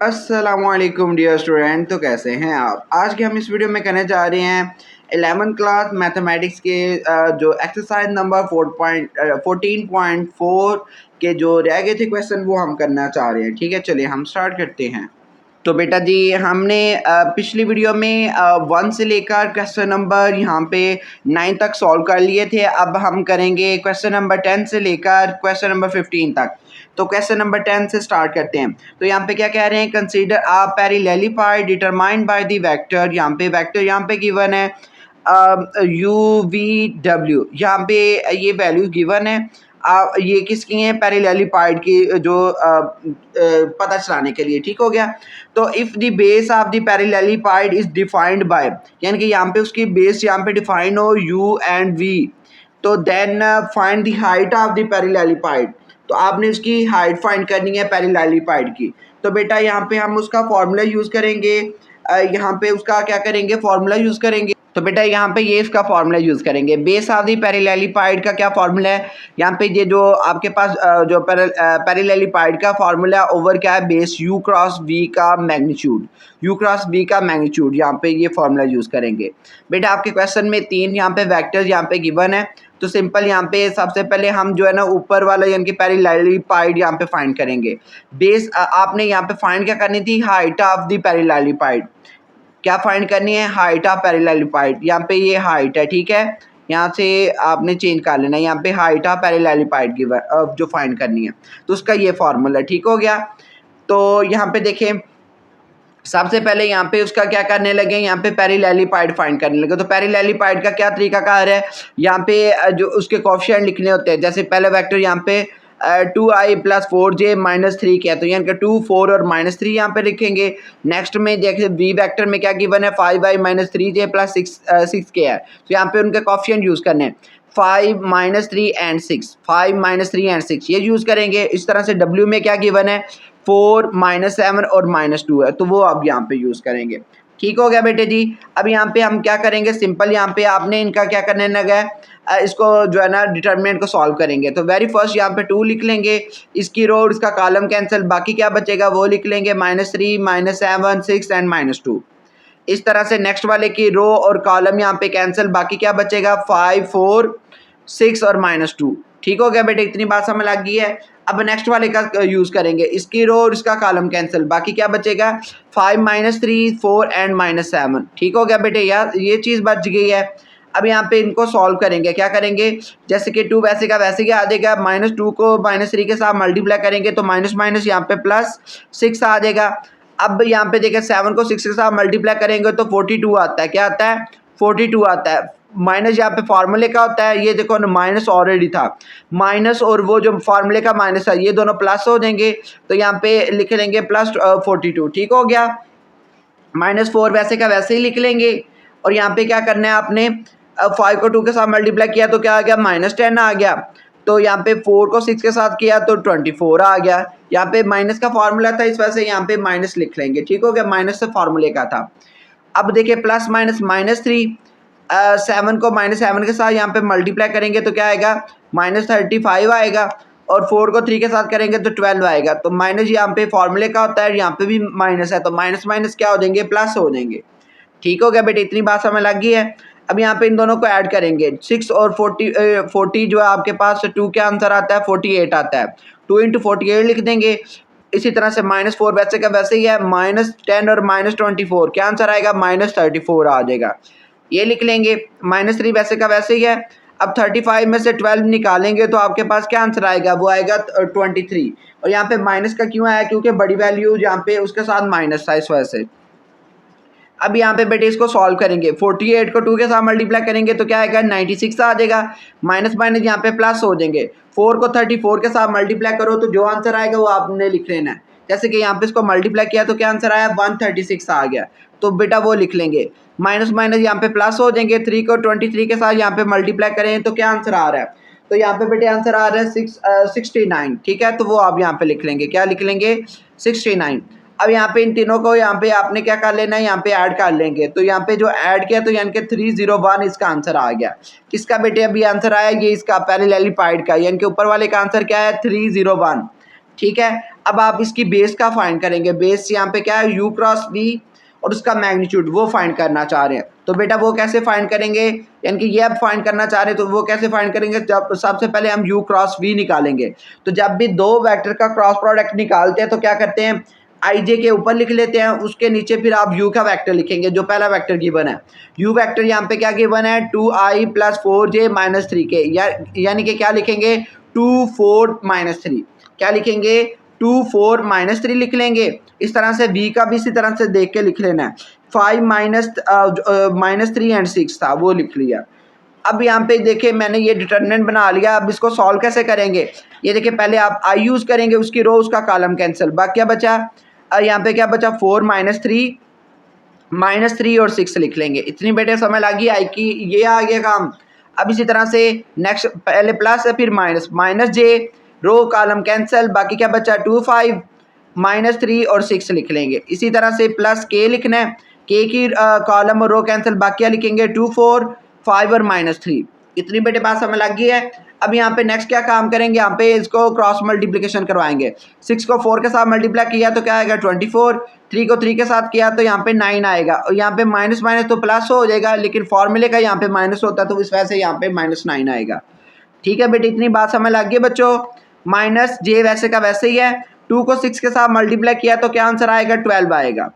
अस्सलामुअलैकुम dear student. तो कैसे हैं आप? आज के हम इस वीडियो में करने जा रहे हैं 11th क्लास मैथमेटिक्स के जो एक्सरसाइज नंबर 14.4 के जो रह गए थे क्वेश्चन वो हम करना चाह रहे हैं। ठीक है, चलिए हम स्टार्ट करते हैं। तो बेटा जी, हमने पिछली वीडियो में 1 से लेकर क्वेश्चन नंबर यहाँ पे 9 तक सॉल्व कर लिए थे। अब हम करेंगे क्वेश्चन नंबर 10 से लेकर क्वेश्चन नंबर 15 तक। तो क्वेश्चन नंबर 10 से स्टार्ट करते हैं। तो यहाँ पे क्या कह रहे हैं, consider a parallelepiped determined by the vector. यहाँ पे वेक्टर यहाँ पे गिवन है यू वी डब्ल्यू, यहाँ पे ये वैल्यू गिवन है। ये किसकी हैं? पैरेललीपाइड की, जो पता चलाने के लिए। ठीक हो गया। तो if the base of the parallelepiped is defined by, यानी कि यहाँ पे उसकी बेस यहाँ पे डिफाइन हो यू एंड वी, तो then find the height of the parallelepiped. तो आपने उसकी हाइट फाइंड करनी है पैरेललीपाइड की। तो बेटा यहाँ पे हम उसका फॉर्मूला यूज़ करेंगे। यहाँ पे उसका क्या करेंगे, फॉर्मूला यूज़ करेंगे। तो बेटा यहाँ पे ये इसका फॉर्मूला यूज़ करेंगे। बेस ऑफ द पैरेललीपाइड का क्या फॉर्मूला है? यहाँ पे ये जो आपके पास जो पैरेललीपाइड का फॉर्मूला ओवर क्या है, बेस यू क्रॉस वी का मैग्नीट्यूड, यू क्रॉस वी का मैग्नीट्यूड, यहाँ पे ये फॉर्मूला यूज़ करेंगे। बेटा आपके क्वेश्चन में 3 यहाँ पे वैक्टर्स यहाँ पे गिवन है। तो सिंपल यहाँ पे सबसे पहले हम जो है ना ऊपर वाला यानी कि पैरेललीपाइड यहाँ पे फाइंड करेंगे। बेस आपने यहाँ पे फाइंड क्या करनी थी, हाइट ऑफ द पैरेललीपाइड। क्या फाइंड करनी है? Height of parallelepiped. यहाँ पे ये हाइट है, ठीक है, यहाँ से आपने चेंज कर लेना है। यहाँ पे हाइट ऑफ पैरेललीपाइड की जो फाइंड करनी है, तो उसका ये फॉर्मूला। ठीक हो गया। तो यहाँ पे देखें, सबसे पहले यहाँ पे उसका क्या करने लगे, यहाँ पे पैरेललीपाइड फाइंड करने लगे। तो पैरेललीपाइड का क्या तरीका कार है, यहाँ पे जो उसके कोएफिशिएंट लिखने होते हैं। जैसे पहले वेक्टर यहाँ पे 2i + 4j - 3 क्या है, तो यानी कि 2, 4 और -3 यहाँ पे लिखेंगे। नेक्स्ट में देखिए वी वेक्टर में क्या गिवन है, 5i - 3j + 6 के है। तो यहाँ पे उनके कोएफिशिएंट यूज़ करने हैं, 5 - 3 एंड 6, 5 - 3 एंड 6 ये यूज़ करेंगे। इस तरह से W में क्या गिवन है, 4, -7 और -2 है, तो वो अब यहाँ पे यूज़ करेंगे। ठीक हो गया बेटे जी। अब यहाँ पे हम क्या करेंगे, सिंपल यहाँ पे आपने इनका क्या करने लगा है, इसको जो है ना डिटर्मिनेंट को सॉल्व करेंगे। तो वेरी फर्स्ट यहाँ पे 2 लिख लेंगे, इसकी रो और इसका कॉलम कैंसिल, बाकी क्या बचेगा वो लिख लेंगे, -3, -7, 6 एंड -2। इस तरह से नेक्स्ट वाले की रो और कॉलम यहाँ पे कैंसिल, बाकी क्या बचेगा, 5, 4, 6 और -2। ठीक हो गया बेटे, इतनी बात समझ लग गई है। अब नेक्स्ट वाले का यूज़ करेंगे, इसकी रो और इसका कॉलम कैंसिल, बाकी क्या बचेगा, 5, -3, 4 एंड -7। ठीक हो गया बेटे, यार ये चीज़ बच गई है। अब यहाँ पे इनको सॉल्व करेंगे। क्या करेंगे, जैसे कि 2 वैसे का वैसे क्या आ जाएगा, -2 को -3 के साथ मल्टीप्लाई करेंगे तो माइनस यहाँ पे +6 आ जाएगा। अब यहाँ पे देखिए 7 को 6 के साथ मल्टीप्लाई करेंगे तो 42 आता है। क्या आता है, 42 आता है। माइनस यहाँ पे फार्मूले का होता है, ये देखो ना माइनस ऑलरेडी था, माइनस और वो जो फार्मूले का माइनस है ये दोनों प्लस हो जाएंगे। तो यहाँ पे लिख लेंगे +42। ठीक हो गया। -4 वैसे का वैसे ही लिख लेंगे। और यहाँ पे क्या करना है आपने, 5 को 2 के साथ मल्टीप्लाई किया तो क्या आ गया, -10 आ गया। तो यहाँ पे 4 को 6 के साथ किया तो 24 आ गया। यहाँ पे माइनस का फार्मूला था, इस वजह से यहाँ पे माइनस लिख लेंगे। ठीक हो गया, माइनस से फार्मूले का था। अब देखिए प्लस माइनस -3, 7 को -7 के साथ यहाँ पे मल्टीप्लाई करेंगे तो क्या आएगा, -35 आएगा। और 4 को 3 के साथ करेंगे तो 12 आएगा। तो माइनस यहाँ पे फार्मूले का होता है, यहाँ पे भी माइनस है, तो माइनस माइनस क्या हो जाएंगे, प्लस हो जाएंगे। ठीक हो गया बेटे, इतनी बात समझ लग गई है। अब यहाँ पे इन दोनों को ऐड करेंगे, 6 और 40 जो है आपके पास 2 क्या आंसर आता है, 48 आता है। 2 × 48 लिख देंगे। इसी तरह से -4 वैसे का वैसे ही है, -10 और -24 क्या आंसर आएगा, -34 आ जाएगा। ये लिख लेंगे। -3 वैसे का वैसे ही है। अब 35 में से 12 निकालेंगे तो आपके पास क्या आंसर आएगा, वो आएगा 23। और यहाँ पे माइनस का क्यों आया, क्योंकि बड़ी वैल्यू यहाँ पे उसके साथ माइनस था, इस वजह से। अब यहाँ पे बेटे इसको सॉल्व करेंगे, 48 को 2 के साथ मल्टीप्लाई करेंगे तो क्या आएगा, 96 आ जाएगा। माइनस माइनस यहाँ पे प्लस हो जाएंगे। 4 को 34 के साथ मल्टीप्लाई करो तो जो आंसर आएगा वो आपने लिख लेना है। जैसे कि यहाँ पे इसको मल्टीप्लाई किया तो क्या आंसर आया, 136 आ गया। तो बेटा वो लिख लेंगे। माइनस माइनस यहाँ पे प्लस हो जाएंगे। 3 को 23 के साथ यहाँ पे मल्टीप्लाई करें तो क्या आंसर आ रहा है, तो यहाँ पे बेटे आंसर आ रहा है 69। ठीक है, तो वो आप यहाँ पे लिख लेंगे, क्या लिख लेंगे, 69। अब यहाँ पे इन तीनों को यहाँ पे आपने क्या कर लेना है, यहाँ पे ऐड कर लेंगे। तो यहाँ पे जो ऐड किया तो यानी कि 301 इसका आंसर आ गया। किसका बेटे अभी आंसर आया, ये इसका पैरेललीपाइड का, यानी कि ऊपर वाले का आंसर क्या है, 301। ठीक है। अब आप इसकी बेस का फाइंड करेंगे। बेस यहाँ पे क्या है, u क्रॉस v और उसका मैग्नीट्यूड वो फाइंड करना चाह रहे हैं। तो बेटा वो कैसे फाइंड करेंगे, यानी कि ये आप फाइंड करना चाह रहे हैं तो वो कैसे फाइंड करेंगे, जब सबसे पहले हम u क्रॉस v निकालेंगे। तो जब भी दो वेक्टर का क्रॉस प्रोडक्ट निकालते हैं तो क्या करते हैं, आई जे के ऊपर लिख लेते हैं, उसके नीचे फिर आप u का वेक्टर लिखेंगे जो पहला वेक्टर गिवन है। u वेक्टर यहाँ पे क्या गिवन है, 2i + 4j - 3k, यानी कि क्या लिखेंगे, 2 4 - 3, क्या लिखेंगे, 2 4 - 3 लिख लेंगे। इस तरह से v का भी इसी तरह से देख के लिख लेना है। 5 -3 एंड 6 था वो लिख लिया। अब यहाँ पे देखिए मैंने ये डिटरमिनेंट बना लिया। अब इसको सॉल्व कैसे करेंगे, ये देखिए पहले आप आई यूज़ करेंगे, उसकी रो उसका कॉलम कैंसिल, बाकी क्या बचा, यहाँ पे क्या बचा, 4 - 3 और 6 लिख लेंगे। इतनी बेटे समझ लगी आई की, ये आ गया काम। अब इसी तरह से नेक्स्ट पहले प्लस है फिर माइनस जे, रो कॉलम कैंसिल, बाकी क्या बचा 2 5 -3 और 6 लिख लेंगे। इसी तरह से प्लस के लिखना है, के की कॉलम और रो कैंसिल, बाकी क्या लिखेंगे 2 4 5 और -3। इतनी बेटे बात समझ लग गई है। अब यहाँ पे नेक्स्ट क्या काम करेंगे, यहाँ पे इसको क्रॉस मल्टीप्लिकेशन करवाएंगे। 6 को 4 के साथ मल्टीप्लाई किया तो क्या आएगा 24, 3 को 3 के साथ किया तो यहाँ पे 9 आएगा, और यहाँ पे माइनस माइनस तो प्लस हो जाएगा, लेकिन फॉर्मूले का यहाँ पे माइनस होता है तो इस वजह से यहाँ पे -9 आएगा। ठीक है बेटे, इतनी बात समझ लग गई बच्चों। माइनस जे वैसे का वैसे ही है, 2 को 6 के साथ मल्टीप्लाई किया तो क्या आंसर आएगा 12 आएगा।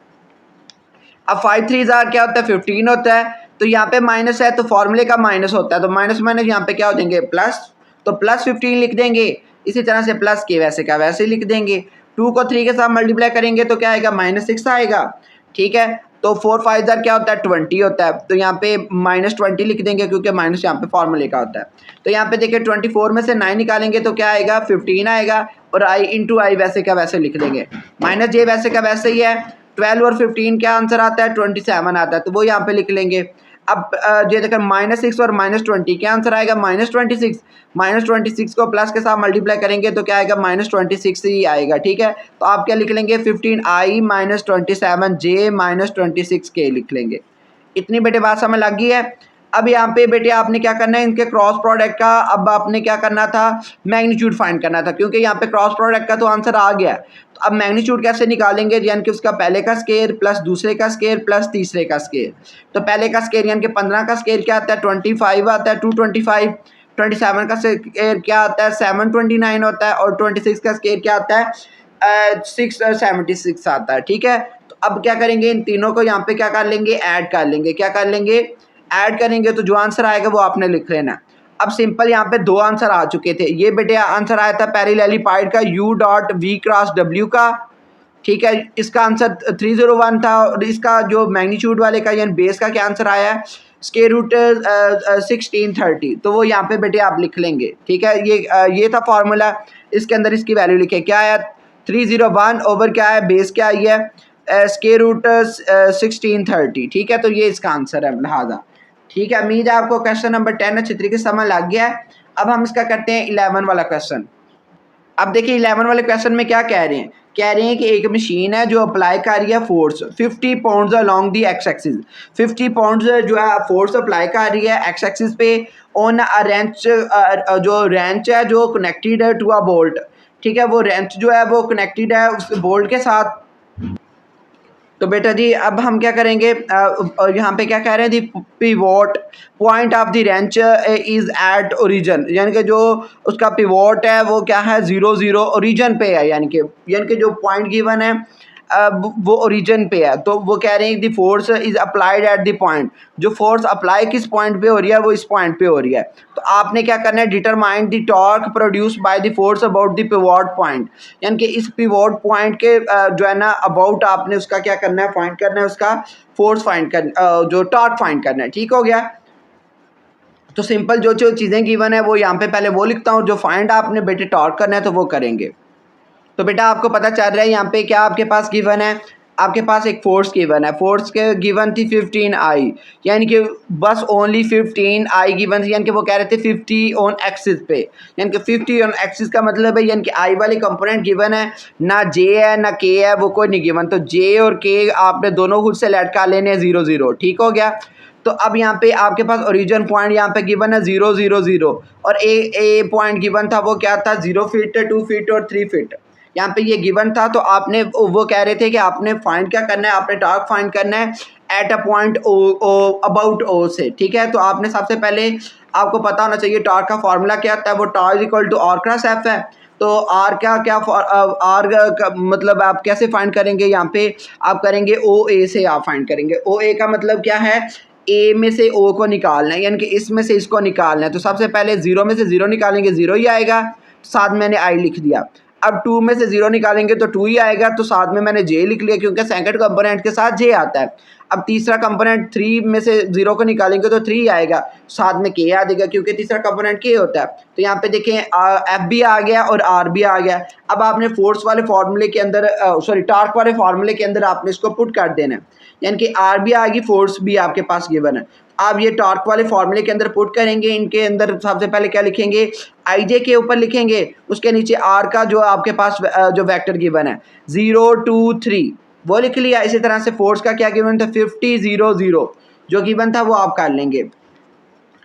अब 5 3 क्या होता है 15 होता है, तो यहाँ पे माइनस है तो फॉर्मूले का माइनस होता है, तो माइनस माइनस यहाँ पे क्या हो देंगे प्लस, तो प्लस 15 लिख देंगे। इसी तरह से प्लस के वैसे का वैसे ही लिख देंगे। 2 को 3 के साथ मल्टीप्लाई करेंगे तो क्या आएगा -6 आएगा। ठीक है, तो 4 5 क्या होता है 20 होता है, तो यहाँ पे -20 लिख देंगे क्योंकि माइनस यहाँ पे फॉर्मूले का होता है। तो यहाँ पे देखिए 24 में से 9 निकालेंगे तो क्या आएगा 15 आएगा, और i इंटू आई वैसे का वैसे लिख देंगे। माइनस जे वैसे का वैसे ही है, 12 और 15 क्या आंसर आता है 27 आता है, तो वो यहाँ पे लिख लेंगे। अब ये देखकर -6 और -20 क्या आंसर आएगा -26, -26 को प्लस के साथ मल्टीप्लाई करेंगे तो क्या आएगा -26 ही आएगा। ठीक है, तो आप क्या लिख लेंगे 15i -27 j -26 k लिख लेंगे। इतनी बेटे बात समझ लग गई है। अब यहाँ पे बेटे आपने क्या करना है, इनके क्रॉस प्रोडक्ट का अब आपने क्या करना था, मैग्नीट्यूड फाइंड करना था, क्योंकि यहाँ पे क्रॉस प्रोडक्ट का तो आंसर आ गया। तो अब मैग्नीट्यूड कैसे निकालेंगे, यानी कि उसका पहले का स्केयर प्लस दूसरे का स्केयर प्लस तीसरे का स्केयर। तो पहले का स्केयर यानी कि 15 का स्केयर क्या आता है 25 आता है 225, 27 का स्केयर क्या आता है 729 होता है, और 26 का स्केयर क्या आता है 676 आता है। ठीक है, तो अब क्या करेंगे, इन तीनों को यहाँ पे क्या कर लेंगे, ऐड कर लेंगे। क्या कर लेंगे, ऐड करेंगे, तो जो आंसर आएगा वो आपने लिख लेना। अब सिंपल यहाँ पे दो आंसर आ चुके थे। ये बेटे आंसर आया था पैरेललीपाइड का u dot v cross w का। ठीक है, इसका आंसर 301 था, और इसका जो मैग्नीट्यूड वाले का यानी बेस का क्या आंसर आया है स्क्वायर रूट 1630, तो वो यहाँ पे बेटे आप लिख लेंगे। ठीक है, ये था फार्मूला, इसके अंदर इसकी वैल्यू लिखे, क्या आया 301 ओवर क्या है बेस क्या आई है स्क्वायर रूट 1630। ठीक है, तो ये इसका आंसर है लिहाजा। ठीक है, उम्मीद है आपको क्वेश्चन नंबर 10 अच्छी तरीके से समझ लग गया है। अब हम इसका करते हैं 11 वाला क्वेश्चन। अब देखिए 11 वाले क्वेश्चन में क्या कह रहे हैं, कह रहे हैं कि एक मशीन है जो अप्लाई कर रही है force 50 pounds along the x axis. 50 pounds जो है फोर्स अप्लाई कर रही है एक्स एक्सिस पे ऑन अ रेंच, जो रेंच है जो कनेक्टेड है टू अ बोल्ट। ठीक है, वो रेंच जो है वो कनेक्टेड है उस बोल्ट के साथ। तो बेटा जी अब हम क्या करेंगे, यहाँ पे क्या कह रहे हैं the pivot point of the wrench is at origin, यानी कि जो उसका पिवोट है वो क्या है 0 0 ओरिजिन पे है, यानी कि जो पॉइंट गिवन है वो ओरिजिन पे है। तो वो कह रहे हैं the force is applied at the point, जो फोर्स अप्लाई किस पॉइंट पे हो रही है वो इस पॉइंट पे हो रही है। तो आपने क्या करना है determine the torque produce by the force about the pivot point, यानी कि इस पिवोट पॉइंट के जो है ना अबाउट आपने उसका क्या करना है फाइंड करना है, उसका फोर्स फाइंड करना, जो टॉर्क फाइंड करना है। ठीक हो गया, तो सिंपल जो जो चीज़ें गिवन है वो यहाँ पे पहले वो लिखता हूँ, जो फाइंड आपने बेटे टॉर्क करना है तो वो करेंगे। तो बेटा आपको पता चल रहा है यहाँ पे क्या आपके पास गिवन है, आपके पास एक फोर्स गिवन है, फोर्स के गिवन थी 15i, यानी कि बस ओनली 15i गिवन थी, यानी कि वो कह रहे थे 50 ऑन एक्सिस पे, यानी कि 50 ऑन एक्सिस का मतलब है यानी कि i वाले कंपोनेंट गिवन है, ना j है ना k है, वो कोई नहीं गिवन, तो j और k आपने दोनों खुद से लेट कर लेने हैं 0 0। ठीक हो गया, तो अब यहाँ पे आपके पास ओरिजिन पॉइंट यहाँ पे गिवन है 0 0 0, और ए पॉइंट गिवन था वो क्या था 0 फीट 2 फीट और 3 फीट, यहाँ पे ये गिवन था, तो आपने वो कह रहे थे कि आपने फाइंड क्या करना है, आपने टॉर्क फाइंड करना है at a point O about O say, ठीक है। तो आपने सबसे पहले आपको पता होना चाहिए टॉर्क का फार्मूला क्या था, वो torque is equal to R cross F है। तो आर क्या आर मतलब आप कैसे फाइंड करेंगे, यहाँ पे आप करेंगे ओ ए से आप फाइंड करेंगे। ओ ए का मतलब क्या है, ए में से ओ को निकालना है, यानी कि इसमें से इसको निकालना है। तो सबसे पहले जीरो में से जीरो निकालेंगे, जीरो ही आएगा, साथ मैंने आई लिख दिया। अब टू में से जीरो निकालेंगे तो टू ही आएगा, तो साथ में मैंने जे लिख लिया क्योंकि सेकंड कंपोनेंट के साथ जे आता है। अब तीसरा कंपोनेंट थ्री में से जीरो को निकालेंगे तो थ्री आएगा, साथ में के आ जाएगा क्योंकि तीसरा कंपोनेंट के होता है। तो यहाँ पे देखें एफ भी आ गया और आर भी आ गया। अब आपने फोर्स वाले फार्मूले के अंदर सॉरी टॉर्क वाले फार्मूले के अंदर आपने इसको पुट कर देना है, यानी कि आर भी आएगी, फोर्स भी आपके पास गिवन है। आप ये टॉर्क वाले फार्मूले के अंदर पुट करेंगे, इनके अंदर सबसे पहले क्या लिखेंगे, आई जे के ऊपर लिखेंगे, उसके नीचे आर का जो आपके पास जो वेक्टर गिवन है 0 2 3 वो लिख लिया। इसी तरह से फोर्स का क्या गिवन था 50 0 0 जो गिवन था वो आप कर लेंगे।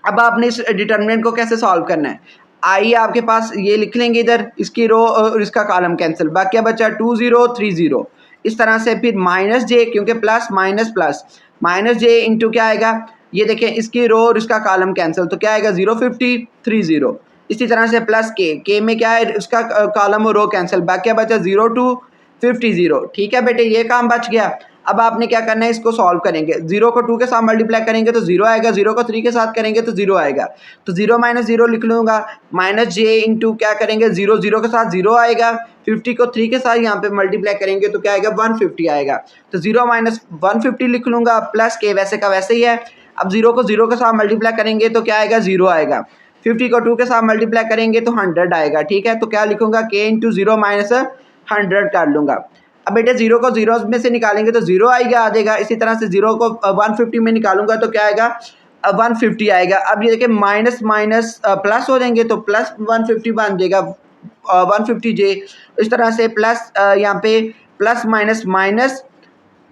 अब आपने इस डिटर्मिनेंट को कैसे सॉल्व करना है, आई आपके पास ये लिख लेंगे इधर, इसकी रो और इसका कॉलम कैंसिल, बाकी क्या बचा 2 0 3 0। इस तरह से फिर माइनस जे, क्योंकि प्लस माइनस जे इंटू क्या आएगा, ये देखें इसकी रो और इसका कॉलम कैंसिल, तो क्या आएगा 0 50 3 0। इसी तरह से प्लस के में क्या है, उसका कॉलम और रो कैंसिल, बाकी क्या बचा 0 2 50 0। ठीक है बेटे, ये काम बच गया। अब आपने क्या करना है, इसको सॉल्व करेंगे, 0 को 2 के साथ मल्टीप्लाई करेंगे तो 0 आएगा, 0 को 3 के साथ करेंगे तो 0 आएगा। तो 0 माइनस 0 लिख लूँगा, माइनस जे इंटू क्या करेंगे 0 0 के साथ 0 आएगा, 50 को 3 के साथ यहाँ पे मल्टीप्लाई करेंगे तो क्या आएगा 150 आएगा। तो 0 माइनस 150 लिख लूँगा, प्लस के वैसे का वैसे ही है। अब 0 को 0 के साथ मल्टीप्लाई करेंगे तो क्या आएगा 0 आएगा, 50 को 2 के साथ मल्टीप्लाई करेंगे तो 100 आएगा। ठीक है, तो क्या लिखूँगा के इंटू 0 माइनस 100 कर लूँगा। अब बेटे 0 को 0 में से निकालेंगे तो 0 आएगा आ जाएगा। इसी तरह से 0 को 150 में निकालूंगा तो क्या आएगा 150 आएगा। अब ये देखिए माइनस माइनस प्लस हो जाएंगे तो प्लस 150 बन जाएगा 150 जे। इस तरह से प्लस यहाँ पे प्लस माइनस माइनस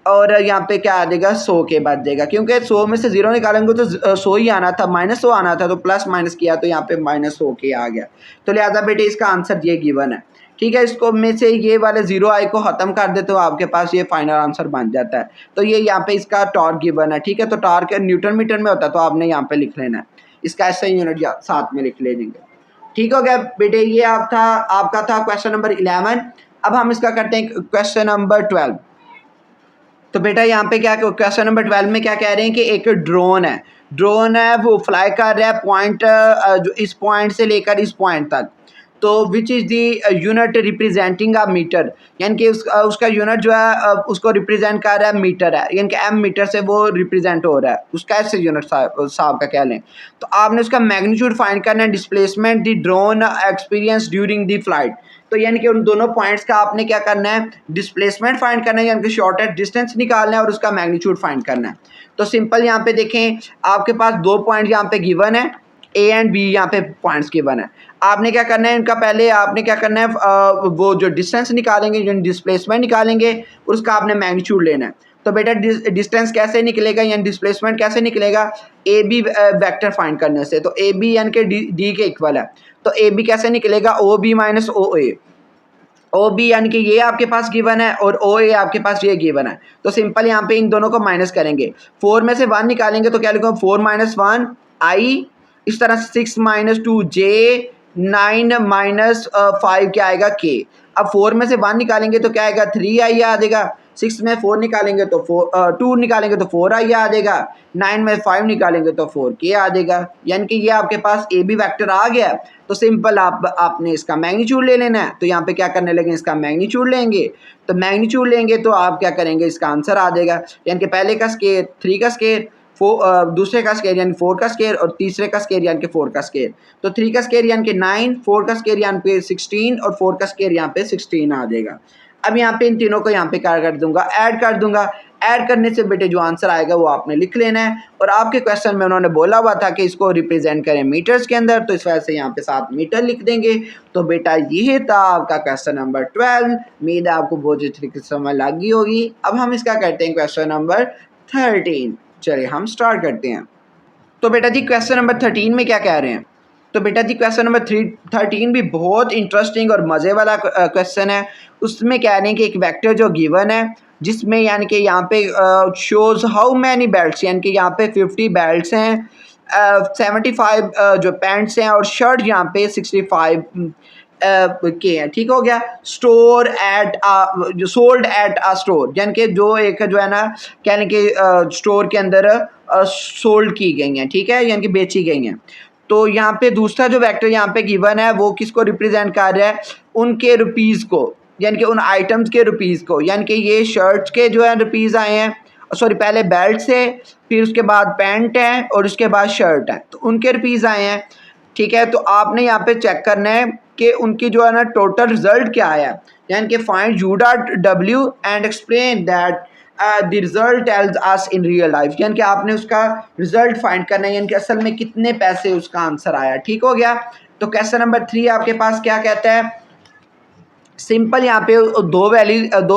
और यहाँ पे क्या आ जाएगा 100 के बाद देगा, क्योंकि 100 में से 0 निकालेंगे तो 100 ही आना था, -100 आना था, तो प्लस माइनस किया तो यहाँ पे -100 के आ गया। तो लिहाजा बेटे इसका आंसर ये गिवन है। ठीक है, इसको में से ये वाले 0 आई को ख़त्म कर दे तो आपके पास ये फाइनल आंसर बन जाता है। तो ये यहाँ पे इसका टॉर्क गिवन है। ठीक है, तो टॉर्क न्यूटन मीटर में होता है तो आपने यहाँ पे लिख लेना है, इसका ऐसा यूनिट साथ में लिख लेंगे। ठीक हो गया बेटे, ये आपका था क्वेश्चन नंबर 11। अब हम इसका करते हैं क्वेश्चन नंबर 12। तो बेटा यहाँ पे क्या क्वेश्चन नंबर 12 में क्या कह रहे हैं कि एक ड्रोन है वो फ्लाई कर रहा है पॉइंट जो इस पॉइंट से लेकर इस पॉइंट तक, तो which is the unit representing a metre, यानी कि उसका यूनिट जो है उसको रिप्रेजेंट कर रहा है मीटर है, यानी कि एम मीटर से वो रिप्रेजेंट हो रहा है, उसका ऐसे यूनिट साहब का कह लें। तो आपने उसका मैग्नीट्यूड फाइंड करना है, displacement the drone experience during the flight. तो यानी कि उन दोनों पॉइंट्स का आपने क्या करना है, डिस्प्लेसमेंट फाइंड करना है, यानी कि शॉर्टेस्ट डिस्टेंस निकालना है और उसका मैग्नीट्यूड फाइंड करना है। तो सिंपल यहाँ पे देखें आपके पास दो पॉइंट यहाँ पे गिवन है, ए एंड बी यहाँ पे पॉइंट्स गिवन है। आपने क्या करना है, इनका पहले आपने क्या करना है वो जो डिस्टेंस निकालेंगे, जो डिस्प्लेसमेंट निकालेंगे, उसका आपने मैग्नीट्यूड लेना है। तो बेटा डिस्टेंस कैसे निकलेगा यानी डिस्प्लेसमेंट कैसे निकलेगा, ए बी वेक्टर फाइंड करने से। तो ए बी यानी कि डी के इक्वल है, तो ए बी कैसे निकलेगा, ओ बी माइनस ओ ए। ओ बी यानी कि ये आपके पास गिवन है और ओ ए आपके पास ये गिवन है। तो सिंपल यहाँ पे इन दोनों को माइनस करेंगे, 4 में से 1 निकालेंगे तो क्या लिखोगे 4 माइनस 1 आई, इस तरह से 6 माइनस 2 जे, 9 माइनस 5 क्या आएगा के। अब 4 में से 1 निकालेंगे तो क्या आएगा 3 आई आ जाएगा, 6 में 4 निकालेंगे तो 2 निकालेंगे तो 4 आई आ जाएगा, 9 में 5 निकालेंगे तो 4 के आ जाएगा। यानी कि ये आपके पास ए बी वैक्टर आ गया। तो सिंपल आपने इसका मैग्नीट्यूड ले लेना है। तो यहाँ पे क्या करने लगे, इसका मैग्नीट्यूड लेंगे। तो मैग्नीट्यूड लेंगे तो आप क्या करेंगे, इसका आंसर आ जाएगा, यानी कि पहले का स्केयर 3 का स्केयर, दूसरे का स्केयर यानी 4 का स्केयर और तीसरे का स्केयर यानी कि 4 का स्केयर। तो 3 का स्केयर यानी कि 9, 4 का स्केयर यानी पे 16 और 4 का स्केयर यहाँ पे 16 आ जाएगा। अब यहाँ पे इन तीनों को यहाँ पे क्या कर दूंगा, ऐड कर दूंगा। ऐड करने से बेटे जो आंसर आएगा वो आपने लिख लेना है। और आपके क्वेश्चन में उन्होंने बोला हुआ था कि इसको रिप्रेजेंट करें मीटर्स के अंदर, तो इस वजह से यहाँ पे 7 मीटर लिख देंगे। तो बेटा ये था आपका क्वेश्चन नंबर 12। उम्मीद है आपको बहुत अच्छी तरीके से समझ लगी होगी। अब हम इसका करते हैं क्वेश्चन नंबर 13। चलिए हम स्टार्ट करते हैं। तो बेटा जी क्वेश्चन नंबर 13 में क्या कह रहे हैं, तो बेटा जी क्वेश्चन नंबर 13 भी बहुत इंटरेस्टिंग और मज़े वाला क्वेश्चन है। उसमें कह रहे हैं कि एक वेक्टर जो गिवन है जिसमें यानी कि यहाँ पे शोज़ हाउ मैनी बेल्ट्स, यानी कि यहाँ पे 50 बेल्ट्स हैं, 75 जो पैंट्स हैं और शर्ट यहाँ पे 65 के हैं। ठीक हो गया। स्टोर एट जो सोल्ड एट अ स्टोर, यानी कि जो एक जो है ना यानी कि स्टोर के अंदर सोल्ड की गई हैं, ठीक है, यानी कि बेची गई हैं। तो यहाँ पे दूसरा जो वेक्टर यहाँ पे गिवन है वो किसको रिप्रेजेंट कर रहा है, उनके रुपीज़ को, यानी कि उन आइटम्स के रुपीज़ को, यानी कि ये शर्ट्स के जो है रुपीज़ आए हैं, सॉरी पहले बेल्ट से, फिर उसके बाद पैंट है और उसके बाद शर्ट है, तो उनके रुपीज़ आए हैं। ठीक है, तो आपने यहाँ पे चेक करना है कि उनकी जो है ना टोटल रिजल्ट क्या आया, यानी कि find U dot W and explain that the result tells us in real life, यानी कि आपने उसका रिजल्ट फाइंड करना है, यानी कि असल में कितने पैसे उसका आंसर आया। ठीक हो गया। तो क्वेश्चन नंबर 3 आपके पास क्या कहता है, सिंपल यहाँ पे दो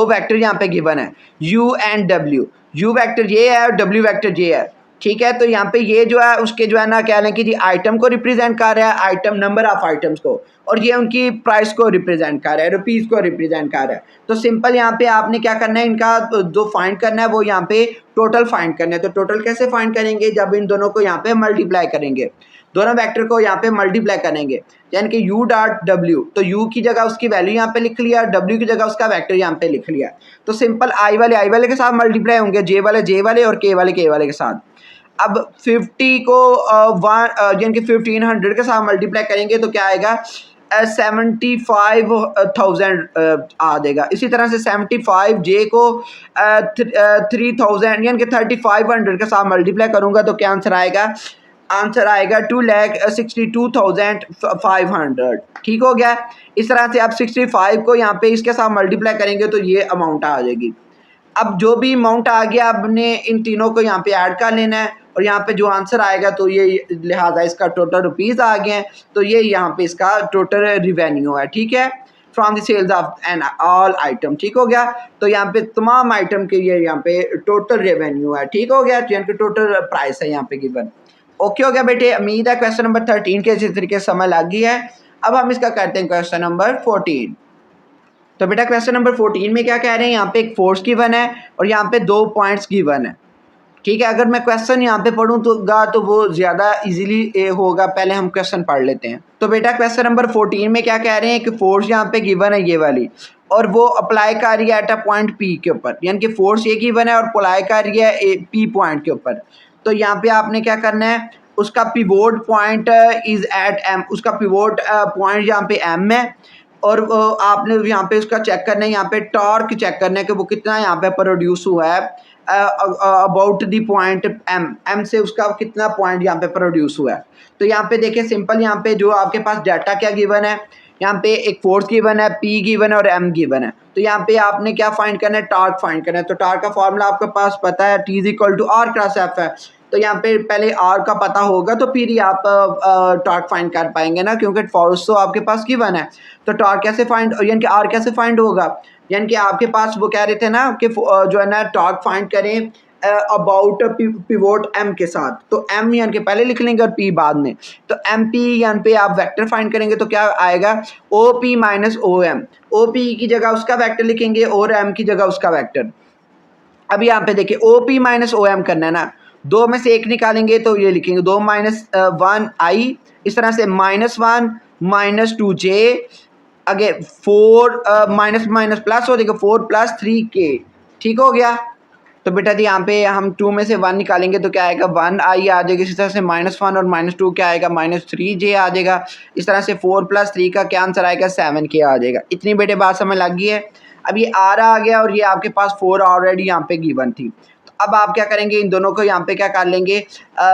वेक्टर यहाँ पे गिवन है, u and w। u vector ये है और w वेक्टर ये है। ठीक है, तो यहाँ पे ये जो है उसके जो है ना क्या है कि जी आइटम को रिप्रेजेंट कर रहा है, आइटम नंबर ऑफ आइटम्स को, और ये उनकी प्राइस को रिप्रेजेंट कर रहा है, रुपीज़ को रिप्रेजेंट कर रहा है। तो सिंपल यहाँ पे आपने क्या करना है, इनका जो फाइंड करना है वो यहाँ पे टोटल फाइंड करना है। तो टोटल कैसे फाइंड करेंगे, जब इन दोनों को यहाँ पे मल्टीप्लाई करेंगे, दोनों वेक्टर को यहाँ पे मल्टीप्लाई करेंगे, यानी कि u डॉट डब्ल्यू, तो u की जगह उसकी वैल्यू यहाँ पे लिख लिया, w की जगह उसका वेक्टर यहाँ पे लिख लिया। तो सिंपल i वाले के साथ मल्टीप्लाई होंगे, j वाले और k वाले के साथ। अब 50 को यानी कि 1500 के साथ मल्टीप्लाई करेंगे तो क्या आएगा, 75,000 आ जाएगा। इसी तरह से 75 j को 3000 यानी कि 3500 के साथ मल्टीप्लाई करूँगा तो क्या आंसर आएगा, आंसर आएगा 2,62,500। ठीक हो गया। इस तरह से आप 65 को यहाँ पे इसके साथ मल्टीप्लाई करेंगे तो ये अमाउंट आ जाएगी। अब जो भी अमाउंट आ गया आपने इन तीनों को यहाँ पे ऐड कर लेना है और यहाँ पे जो आंसर आएगा तो ये लिहाजा इसका टोटल रुपीज़ आ गए हैं, तो ये यहाँ पे इसका टोटल रिवेन्यू है। ठीक है, from the sales of an all item. ठीक हो गया। तो यहाँ पे तमाम आइटम के ये यहाँ पे टोटल रेवेन्यू है। ठीक हो गया, यानी कि टोटल प्राइस है यहाँ पे गिवन। ओके हो गया बेटे, उम्मीद है क्वेश्चन नंबर 13 के इसी तरीके से समझ लग गई है। अब हम इसका करते हैं क्वेश्चन नंबर 14। तो बेटा क्वेश्चन नंबर 14 में क्या कह रहे हैं, यहाँ पे एक फोर्स गिवन है और यहाँ पे 2 पॉइंट्स गिवन है। ठीक है, अगर मैं क्वेश्चन यहाँ पे पढ़ूँ तो वो ज़्यादा इजीली होगा, पहले हम क्वेश्चन पढ़ लेते हैं। तो बेटा क्वेश्चन नंबर 14 में क्या कह रहे हैं कि फोर्स यहाँ पे गिवन है ये वाली, और वो अप्लाई कर रही है एट अ पॉइंट पी के ऊपर, यानी कि फोर्स ये गिवन है और अप्लाई कर रही है पी पॉइंट के ऊपर। तो यहाँ पे आपने क्या करना है, उसका pivot point is at M, उसका पिवोट पॉइंट यहाँ पे एम है, और आपने यहाँ पे उसका चेक करना है, यहाँ पे टॉर्क चेक करना है कि वो कितना यहाँ पे प्रोड्यूस हुआ है अबाउट दी पॉइंट एम से उसका कितना पॉइंट यहाँ पे प्रोड्यूस हुआ है। तो यहाँ पे देखिए सिंपल, यहाँ पे जो आपके पास डाटा क्या गिवन है, यहाँ पे एक फोर्स गिवन है, पी गिवन है और एम गिवन है। तो यहाँ पे आपने क्या फाइंड करना है, टॉर्क फाइंड करना है। तो टॉर्क का फॉर्मूला आपके पास पता है, T = R क्रॉस एफ है। तो यहाँ पे पहले आर का पता होगा तो फिर ही आप टॉर्क फाइंड कर पाएंगे ना, क्योंकि फोर्स तो आपके पास गिवन है। तो टॉर्क कैसे फाइंड, यानी कि आर कैसे फाइंड होगा, यानी कि आपके पास वो कह रहे थे ना कि जो है ना टॉर्क फाइंड करें अबाउट पिवोट एम के साथ। तो एम यानी कि पहले लिख लेंगे और पी बाद में। तो एम पी यानी पे आप वेक्टर फाइंड करेंगे तो क्या आएगा, O P minus O M. O P की जगह उसका वेक्टर लिखेंगे और एम की जगह उसका वेक्टर। अब यहाँ पे देखिए O P minus O M करना है ना, दो में से एक निकालेंगे तो ये लिखेंगे 2 - 1 आई, इस तरह से -1 - 2j, आगे 4 माइनस माइनस प्लस हो जाएगा 4 + 3k। ठीक हो गया। तो बेटा जी यहाँ पे हम 2 में से 1 निकालेंगे तो क्या आएगा 1 आई आ जाएगी। इसी तरह से -1 और -2 क्या आएगा -3j आ जाएगा। इस तरह से 4 + 3 का क्या आंसर आएगा 7k आ जाएगा। इतनी बेटे बात समझ लग गई है। अब ये आर आ गया और ये आपके पास 4 ऑलरेडी यहाँ पे गिवन थी। तो अब आप क्या करेंगे, इन दोनों को यहाँ पे क्या कर लेंगे,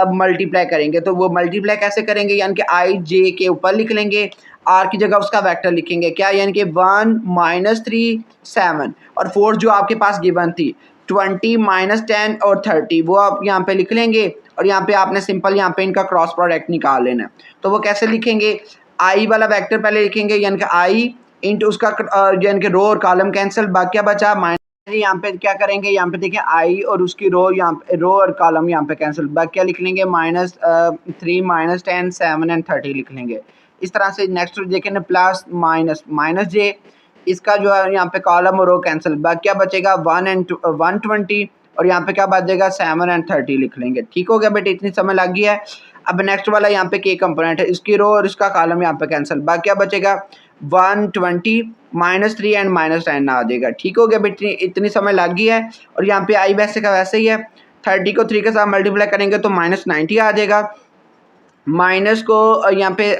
मल्टीप्लाई करेंगे। तो वो मल्टीप्लाई कैसे करेंगे, यानी कि आई जे के ऊपर लिख लेंगे, आर की जगह उसका वेक्टर लिखेंगे क्या, यानी कि 1 - 3 7 और 4 जो आपके पास गिवन थी 20 - 10 और 30 वो आप यहाँ पे लिख लेंगे। और यहाँ पे आपने सिंपल यहाँ पे इनका क्रॉस प्रोडक्ट निकाल लेना है। तो वो कैसे लिखेंगे, आई वाला वेक्टर पहले लिखेंगे, यानी कि आई इंटू उसका यानी कि रो और कॉलम कैंसिल, बाकी क्या बचा यहाँ पे क्या करेंगे, यहाँ पे देखिए आई और उसकी रो, यहाँ पे रो और कॉलम यहाँ पे कैंसिल, बाकी क्या लिख लेंगे -3 -10 7 एंड 30 लिख लेंगे। इस तरह से नेक्स्ट देखें ना, प्लस माइनस जे, इसका जो है यहाँ पे कॉलम और रो कैंसिल, बाकी क्या बचेगा 1 एंड 120 और यहाँ पे क्या बचेगा 7 एंड 30 लिख लेंगे। ठीक हो गया बेटे, इतनी समझ लग गई है। अब नेक्स्ट वाला यहाँ पे के कंपोनेंट है, इसकी रो और इसका कॉलम यहाँ पे कैंसिल, बाकी क्या बचेगा 120 -3 एंड -10 आ जाएगा। ठीक हो गया बेटे, इतनी समझ लग गई है। और यहाँ पे आई वैसे का वैसे ही है, 30 को 3 के साथ मल्टीप्लाई करेंगे तो -90 आ जाएगा, माइनस को यहाँ पे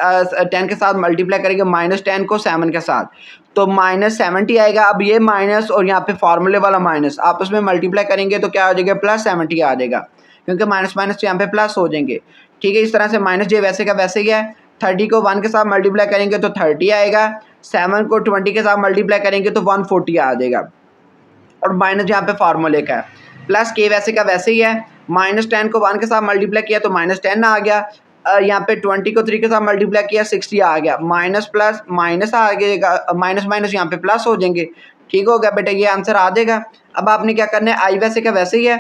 10 के साथ मल्टीप्लाई करेंगे, -10 को 7 के साथ तो -70 आएगा। अब ये माइनस और यहाँ पे फार्मूले वाला माइनस आपस में मल्टीप्लाई करेंगे तो क्या हो जाएगा, +70 आ जाएगा, क्योंकि माइनस माइनस यहाँ पे प्लस हो जाएंगे। ठीक है, इस तरह से माइनस जे वैसे का वैसे ही है, 30 को 1 के साथ मल्टीप्लाई करेंगे तो 30 आएगा, 7 को 20 के साथ मल्टीप्लाई करेंगे तो 140 आ जाएगा। और माइनस यहाँ पे फार्मूले का है, प्लस के वैसे का वैसे ही है, -10 को 1 के साथ मल्टीप्लाई किया तो -10 आ गया, यहाँ पे 20 को 3 के साथ मल्टीप्लाई किया 60 आ गया, माइनस प्लस माइनस आ गया, माइनस माइनस यहाँ पे प्लस हो जाएंगे। ठीक हो गया बेटा, ये आंसर आ जाएगा। अब आपने क्या करना है, आई वैसे का वैसे ही है,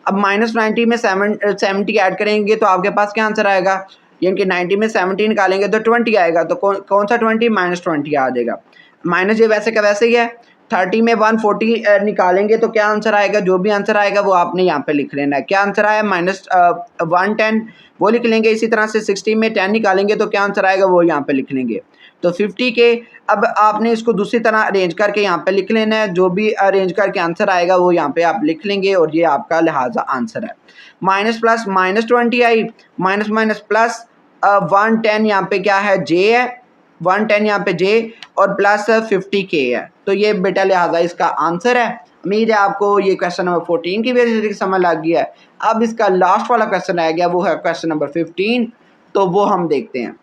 अब -90 में 70 ऐड करेंगे तो आपके पास क्या आंसर आएगा, यानी कि 90 में 70 निकालेंगे तो 20 आएगा, तो कौन सा 20, -20 आ जाएगा। माइनस ये वैसे का वैसे ही है, 30 में 140 निकालेंगे तो क्या आंसर आएगा, जो भी आंसर आएगा वो आपने यहाँ पे लिख लेना है। क्या आंसर आया, -110 वो लिख लेंगे। इसी तरह से 60 में 10 निकालेंगे तो क्या आंसर आएगा वो यहाँ पे लिख लेंगे। तो 50 के, अब आपने इसको दूसरी तरह अरेंज करके यहाँ पे लिख लेना है, जो भी अरेंज करके आंसर आएगा वो यहाँ पे आप लिख लेंगे और ये आपका लिहाजा आंसर है। माइनस प्लस -20 आई, माइनस माइनस प्लस 110 यहाँ पे क्या है, जे है, 110 यहाँ पे जे और प्लस 50 के है, तो ये बेटा लिहाजा इसका आंसर है। उम्मीद है आपको ये क्वेश्चन नंबर 14 की वजह से समझ लग गया है। अब इसका लास्ट वाला क्वेश्चन रह गया, वो है क्वेश्चन नंबर 15, तो वो हम देखते हैं।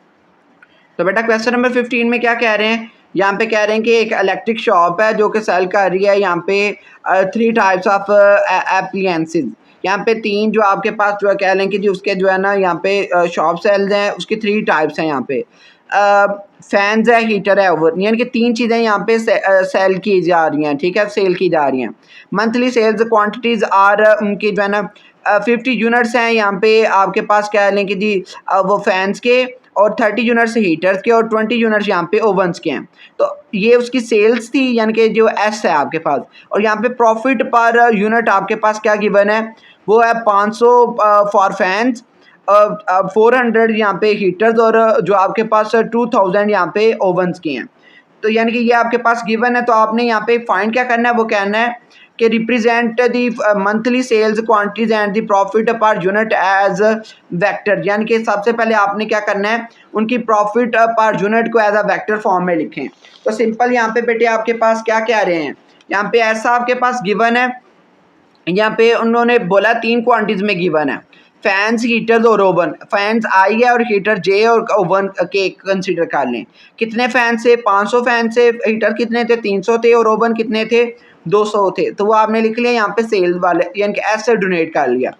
तो बेटा क्वेश्चन नंबर 15 में क्या कह रहे हैं, यहाँ पे कह रहे हैं कि एक इलेक्ट्रिक शॉप है जो कि सेल कर रही है यहाँ पे 3 टाइप्स ऑफ एप्लियंसेस, यहाँ पे 3 जो आपके पास जो है कह लें कि जी उसके जो है ना यहाँ पे शॉप सेल्स हैं, उसकी 3 टाइप्स हैं, यहाँ पे फैंस है, हीटर है, ओवन, यानी कि 3 चीज़ें यहाँ पे सेल की जा रही हैं। ठीक है, सेल की जा रही हैं। मंथली सेल्स क्वांटिटीज़ आर उनकी जो है ना 50 यूनिट्स हैं यहाँ पे आपके पास कह लें कि जी वो फैंस के, और 30 यूनिट्स हीटर्स के और 20 यूनिट्स यहाँ पे ओवंस के हैं। तो ये उसकी सेल्स थी, यानी कि जो एस है आपके पास, और यहाँ पे प्रॉफिट पर यूनिट आपके पास क्या गिवन है, वो है 500 फॉर फैंस, 400 यहाँ पे हीटर्स और जो आपके पास 2000 यहाँ पे ओवंस के हैं। तो यानी कि ये आपके पास गिवन है, तो आपने यहाँ पे फाइंड क्या करना है, वो कहना है कि represent the monthly sales quantities and the profit per unit as vector, यानी कि सबसे पहले आपने क्या करना है, उनकी प्रॉफिट पर यूनिट को एज अ वेक्टर फॉर्म में लिखें। तो सिंपल यहाँ पे बेटे आपके पास क्या कह रहे हैं, यहाँ पे ऐसा आपके पास गिवन है, यहाँ पे उन्होंने बोला 3 क्वांटिटीज में गिवन है, फैंस, हीटर्स और ओवन। फैंस आई है और हीटर जे और ओवन के कंसीडर कर लें। कितने फैन से, 500 फैन से, हीटर कितने थे, 300 थे, और ओवन कितने थे, 200 थे। तो वो आपने लिख लिया यहाँ पे सेल्स वाले, यानी कि ऐसे डोनेट कर लिया।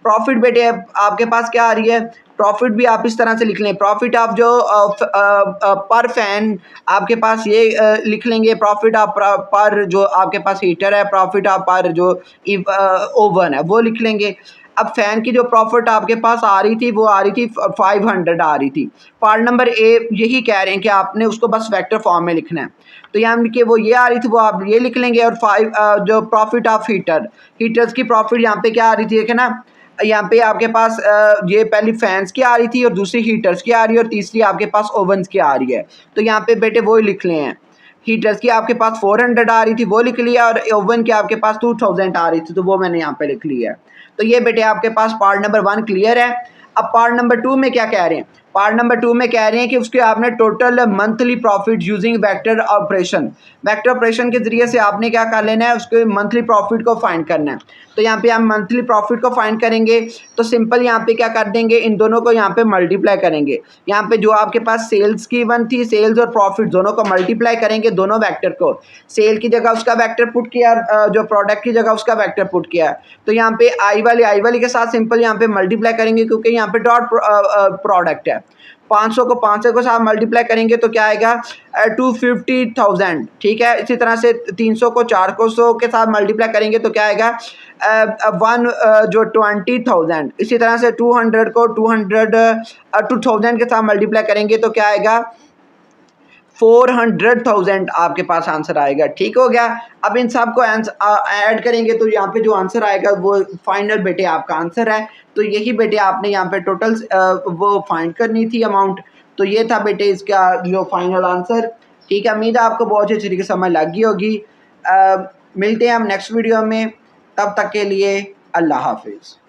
प्रॉफिट बेटे आपके पास क्या आ रही है, प्रॉफिट भी आप इस तरह से लिख लें, प्रॉफिट आप जो पर फैन आपके पास ये लिख लेंगे, प्रॉफिट आप पर जो आपके पास हीटर है, प्रॉफिट आप पर जो ओवन है वो लिख लेंगे। अब फैन की जो प्रॉफिट आपके पास आ रही थी वो आ रही थी 500 आ रही थी। पार्ट नंबर ए यही कह रहे हैं कि आपने उसको बस वेक्टर फॉर्म में लिखना है, तो यहाँ कि वो ये आ रही थी वो आप ये लिख लेंगे। और 5 जो प्रॉफिट ऑफ हीटर्स की प्रॉफिट यहाँ पे क्या आ रही थी, देखे ना, यहाँ पे आपके पास ये पहली फैंस की आ रही थी और दूसरी हीटर्स की आ रही है और तीसरी आपके पास ओवंस की आ रही है। तो यहाँ पे बेटे वो ही लिख लें हैं, हीटर्स की आपके पास 400 आ रही थी वो लिख लिया, और ओवन की आपके पास 2000 आ रही थी तो वो मैंने यहाँ पे लिख लिया है। तो ये बेटे आपके पास पार्ट नंबर 1 क्लियर है। अब पार्ट नंबर 2 में क्या कह रहे हैं, पार्ट नंबर 2 में कह रहे हैं कि उसके आपने total monthly profit using vector operation, vector operation के जरिए से आपने क्या कर लेना है, उसके मंथली प्रॉफिट को फाइंड करना है। तो यहाँ पे हम मंथली प्रॉफिट को फाइंड करेंगे, तो सिंपल यहाँ पे क्या कर देंगे, इन दोनों को यहाँ पे मल्टीप्लाई करेंगे। यहाँ पे जो आपके पास सेल्स की वन थी, सेल्स और प्रॉफिट दोनों को मल्टीप्लाई करेंगे, दोनों वेक्टर को, सेल की जगह उसका वेक्टर पुट किया, जो प्रोडक्ट की जगह उसका वेक्टर पुट किया। तो यहाँ पे आई वाली के साथ सिंपल यहाँ पे मल्टीप्लाई करेंगे, क्योंकि यहाँ पे डॉट प्रोडक्ट है। 500 को 500 के साथ मल्टीप्लाई करेंगे तो क्या आएगा 250,000, ठीक है। इसी तरह से 300 को 400 के साथ मल्टीप्लाई करेंगे तो क्या आएगा 20,000। इसी तरह से 200 को 2000 के साथ मल्टीप्लाई करेंगे तो क्या आएगा 400,000 आपके पास आंसर आएगा, ठीक हो गया। अब इन सब को ऐड करेंगे तो यहाँ पे जो आंसर आएगा वो फाइनल बेटे आपका आंसर है। तो यही बेटे आपने यहाँ पे टोटल वो फाइंड करनी थी अमाउंट। तो ये था बेटे इसका जो फाइनल आंसर, ठीक है। उम्मीद है आपको बहुत अच्छी तरीके से समझ लग गई होगी। मिलते हैं हम नेक्स्ट वीडियो में, तब तक के लिए अल्लाह हाफिज़।